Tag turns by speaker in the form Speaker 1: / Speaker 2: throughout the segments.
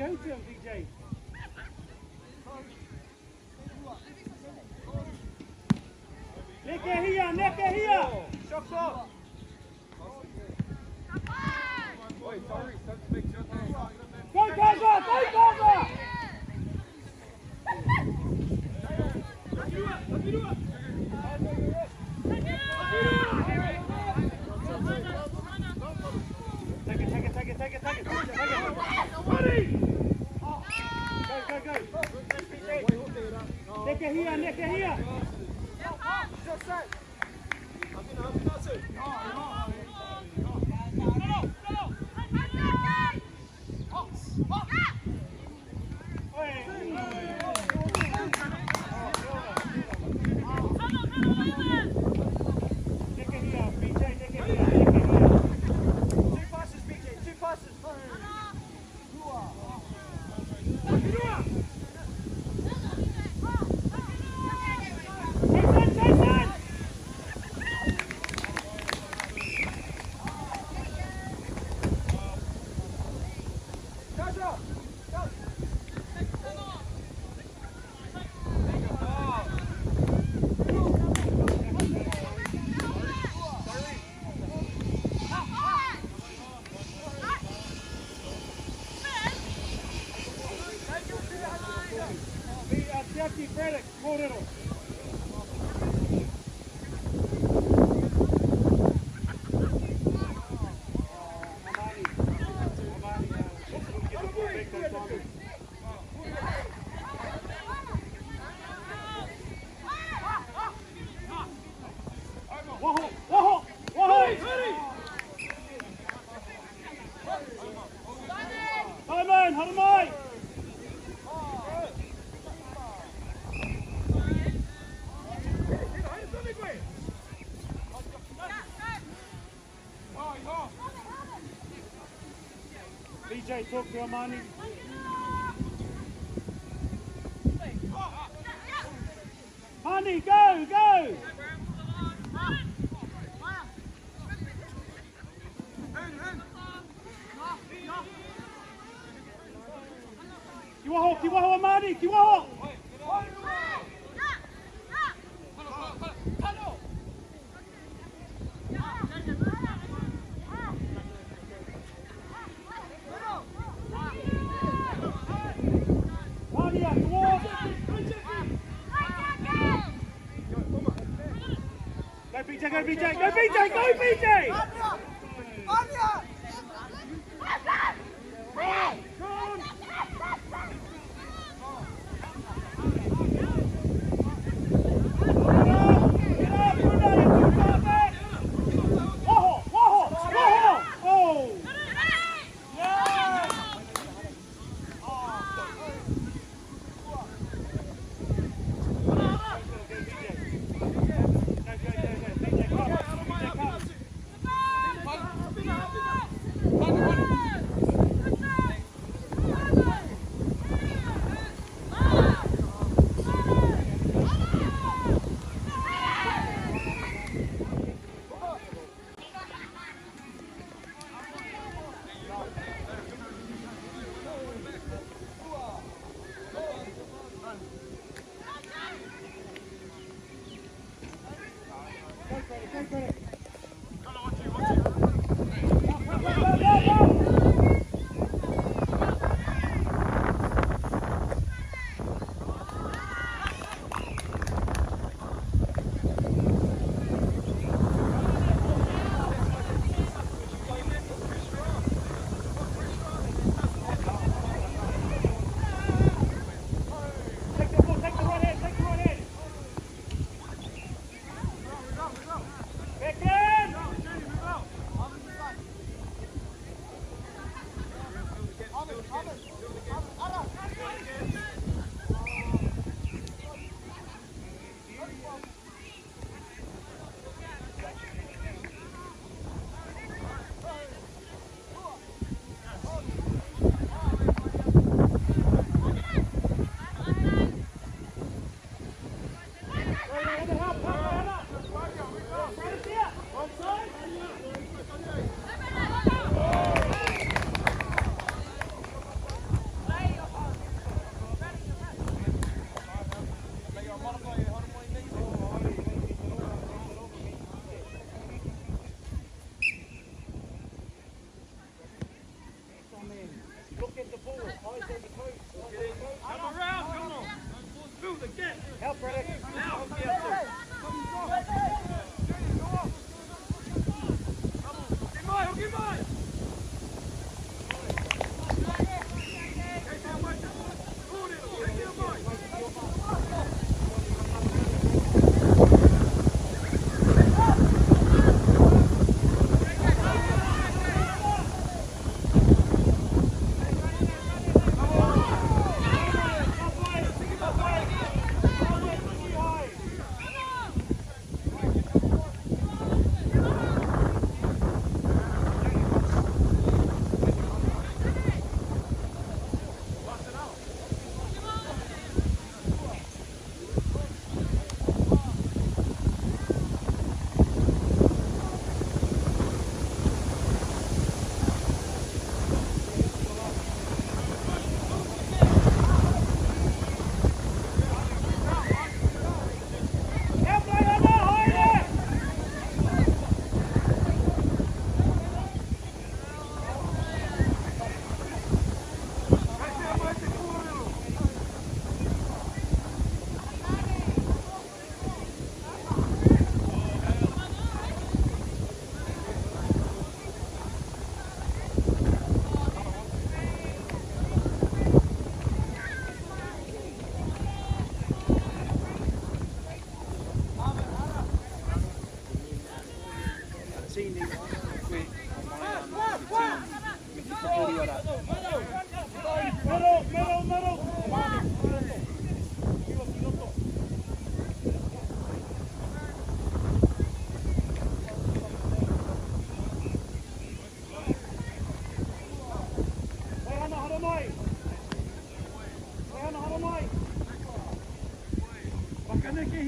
Speaker 1: Go to him, VJ. Neke here. Shots off. Go cover, go cover. Take it. Ready. Go. Neke here. BJ, talk to Amani. Honey, go! Kiwaho, Amani, kiwaho! Go BJ! Anya!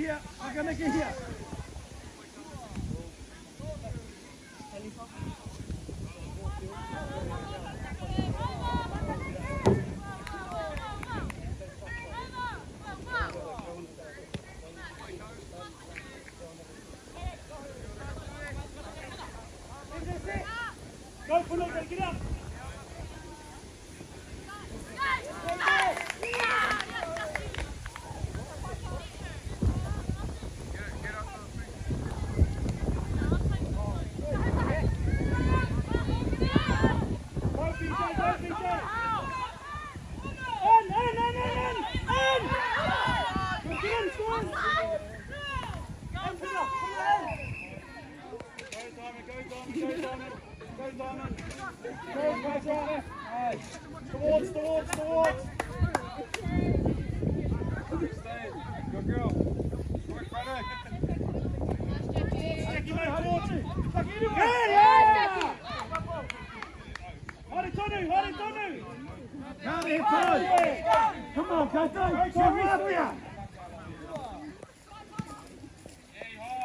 Speaker 1: here. Whakaneke here. Go for it, get up. Towards. Good girl. Work right Come on, koutou.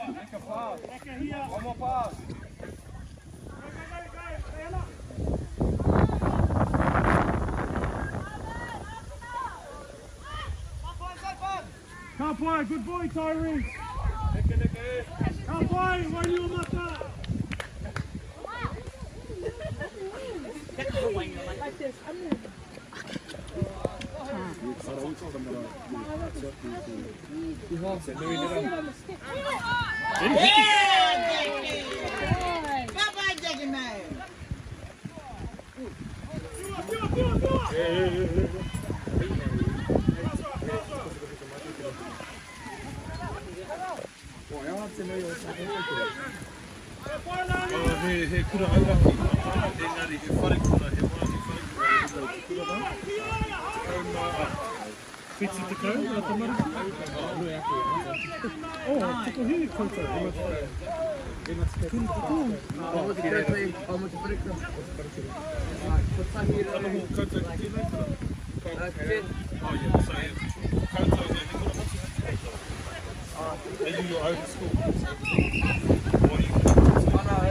Speaker 1: Make a pass. One more pass. Kapoi, good boy, Tyrese. Kapoi, Wainuiomata.
Speaker 2: Like this.
Speaker 3: He kura auraki, engari he whare kura, he whare kura. Whiti te kau, a tamaru? Oh, tupu hui koutou. Tamahu koutou ki tēnei kura? Oh yeah, so koutou he kura matu. Are you your own school? What are you?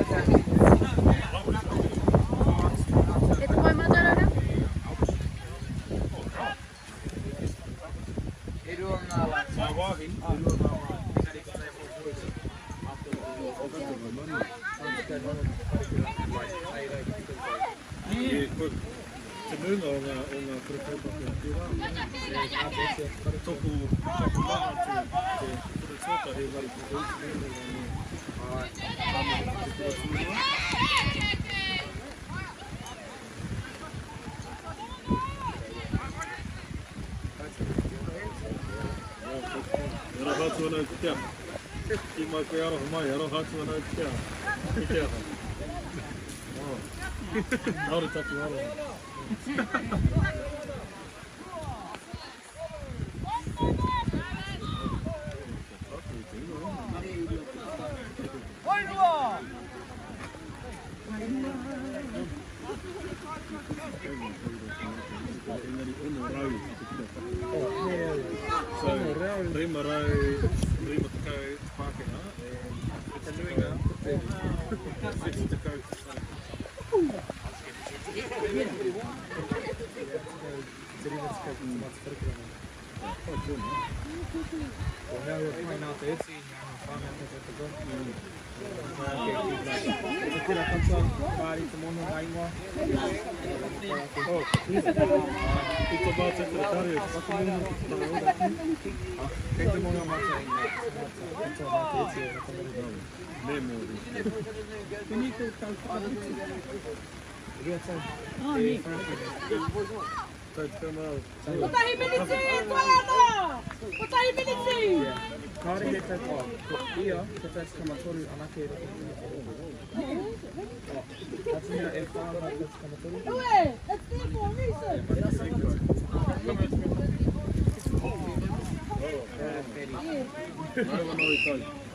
Speaker 3: Te nunga o ngā kurukaupa ki a tupu maha te kurutota he wari kurukaupa. Ero hatu anau ki te aha. Ki mai koe aroha mai, ero hatu anau ki te aha. Ki te aha. Naore taku aroha.
Speaker 1: Wairuwa!
Speaker 3: So, rima rau, rima takau Pākehā, e te nuinga, whiti takau.
Speaker 2: Potahi miniti, koiana! Potahi miniti!
Speaker 4: Kāre he tautoa, ko ia te tauti kamatoru anake e That's mea e whānau tauti kamatoru.
Speaker 2: Ue, it's there for a reason.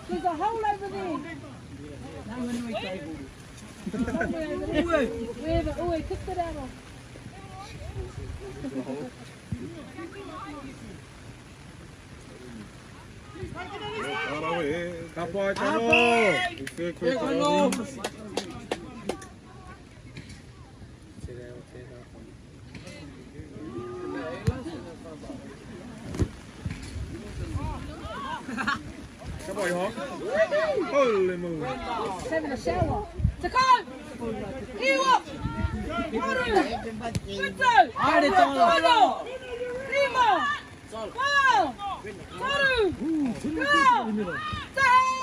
Speaker 2: There's a hole over there. Ue, kicked it out of.
Speaker 3: 잘하네.
Speaker 4: 가빠 잘로.
Speaker 3: 이제 거의 잘하네.
Speaker 4: 가빠 이거. 헐레 뭐.
Speaker 2: Having a shower. Taku! Iwa! Haru! Koutou! Tono! Lima! Wow! Haru! Go! Tahe!